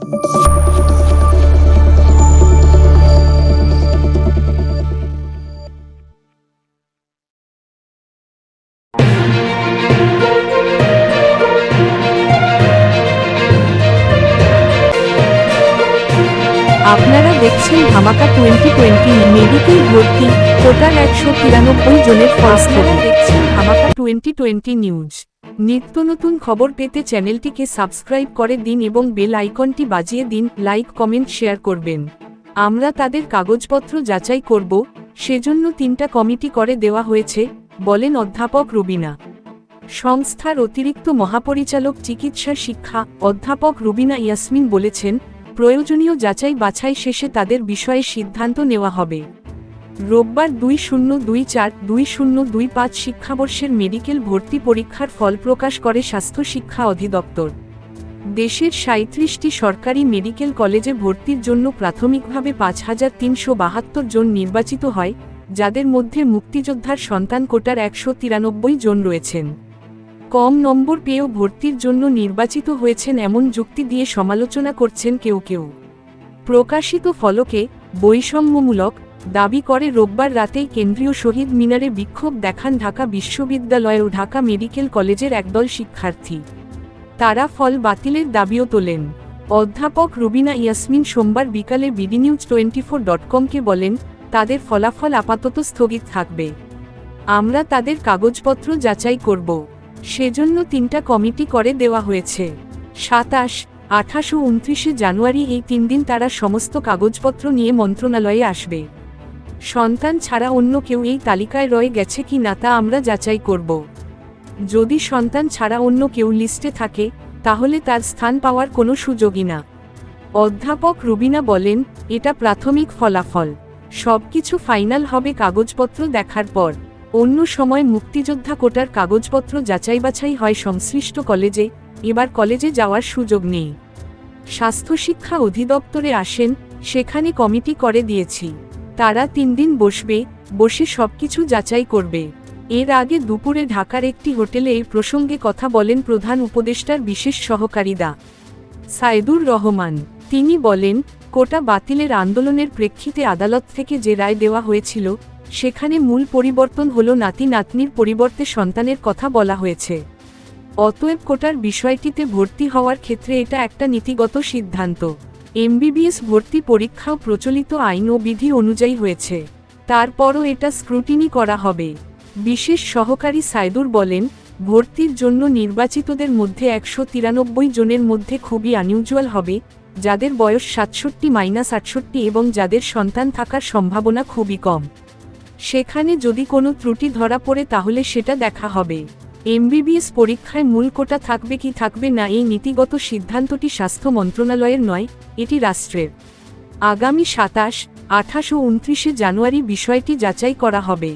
আপনারা দেখছেন ধামাকা 2020 মেডিকেল ভর্তি কোটার 193 জনের ফার্স্ট দেখছেন ধামাকা 2020 নিউজ। নিত্য নতুন খবর পেতে চ্যানেলটিকে সাবস্ক্রাইব করে দিন এবং বেল আইকনটি বাজিয়ে দিন। লাইক কমেন্ট শেয়ার করবেন। আমরা তাদের কাগজপত্র যাচাই করব, সেজন্য 3টা কমিটি করে দেওয়া হয়েছে, বলেন অধ্যাপক রুবিনা। সংস্থার অতিরিক্ত মহাপরিচালক চিকিৎসা শিক্ষা অধ্যাপক রুবিনা ইয়াসমিন বলেছেন, প্রয়োজনীয় যাচাই বাছাই শেষে তাদের বিষয়ে সিদ্ধান্ত নেওয়া হবে। রোববার 2024-2025 শিক্ষাবর্ষের মেডিকেল ভর্তি পরীক্ষার ফল প্রকাশ করে স্বাস্থ্য শিক্ষা অধিদপ্তর। দেশের 37টি সরকারি মেডিকেল কলেজে ভর্তির জন্য প্রাথমিকভাবে 5372 জন নির্বাচিত হয়, যাদের মধ্যে মুক্তিযোদ্ধার সন্তান কোটার 193 জন রয়েছেন। কম নম্বর পেয়েও ভর্তির জন্য নির্বাচিত হয়েছেন এমন যুক্তি দিয়ে সমালোচনা করছেন কেউ কেউ। প্রকাশিত ফলকে বৈষম্যমূলক দাবি করে রোববার রাতেই কেন্দ্রীয় শহীদ মিনারে বিক্ষোভ দেখান ঢাকা বিশ্ববিদ্যালয় ও ঢাকা মেডিকেল কলেজের একদল শিক্ষার্থী। তারা ফল বাতিলের দাবিও তোলেন। অধ্যাপক রুবিনা ইয়াসমিন সোমবার বিকালে bdnews24.com-কে বলেন, তাদের ফলাফল আপাতত স্থগিত থাকবে। আমরা তাদের কাগজপত্র যাচাই করব, সেজন্য 3টা কমিটি করে দেওয়া হয়েছে। 27, 28 ও 29 জানুয়ারি এই 3 দিন তারা সমস্ত কাগজপত্র নিয়ে মন্ত্রণালয়ে আসবে। সন্তান ছাড়া অন্য কেউ এই তালিকায় রয়ে গেছে কি না তা আমরা যাচাই করব। যদি সন্তান ছাড়া অন্য কেউ লিস্টে থাকে, তাহলে তার স্থান পাওয়ার কোনো সুযোগই না। অধ্যাপক রুবিনা বলেন, এটা প্রাথমিক ফলাফল, সবকিছু ফাইনাল হবে কাগজপত্র দেখার পর। অন্য সময় মুক্তিযোদ্ধা কোটার কাগজপত্র যাচাই বাছাই হয় সংশ্লিষ্ট কলেজে, এবার কলেজে যাওয়ার সুযোগ নেই। স্বাস্থ্য শিক্ষা অধিদপ্তরে আসেন, সেখানে কমিটি করে দিয়েছি। তারা 3 দিন বসে সবকিছু যাচাই করবে। এর আগে দুপুরে ঢাকার একটি হোটেলে এই প্রসঙ্গে কথা বলেন প্রধান উপদেষ্টার বিশেষ সহকারী ডা. সাইদুর রহমান। তিনি বলেন, কোটা বাতিলের আন্দোলনের প্রেক্ষিতে আদালত থেকে যে রায় দেওয়া হয়েছিল, সেখানে মূল পরিবর্তন হলো নাতি নাতনির পরিবর্তে সন্তানের কথা বলা হয়েছে। অতএব কোটার বিষয়টিতে ভর্তি হওয়ার ক্ষেত্রে এটা একটা নীতিগত সিদ্ধান্ত। এমবিবিএস ভর্তি পরীক্ষাও প্রচলিত আইন ও বিধি অনুযায়ী হয়েছে, তারপরও এটা স্ক্রুটিনি করা হবে। বিশেষ সহকারী সাইদুর বলেন, ভর্তির জন্য নির্বাচিতদের মধ্যে 193 জনের মধ্যে খুবই আনইউজুয়াল হবে, যাদের বয়স 67-68 এবং যাদের সন্তান থাকার সম্ভাবনা খুবই কম। সেখানে যদি কোনো ত্রুটি ধরা পড়ে তাহলে সেটা দেখা হবে। এমবিবিএস পরীক্ষায় মূল কোটা থাকবে কি থাকবে না এই নীতিগত সিদ্ধান্তটি স্বাস্থ্য মন্ত্রণালয়ের নয়, এটি রাষ্ট্রের। আগামী 27, 28 ও 29 জানুয়ারি বিষয়টি যাচাই করা হবে।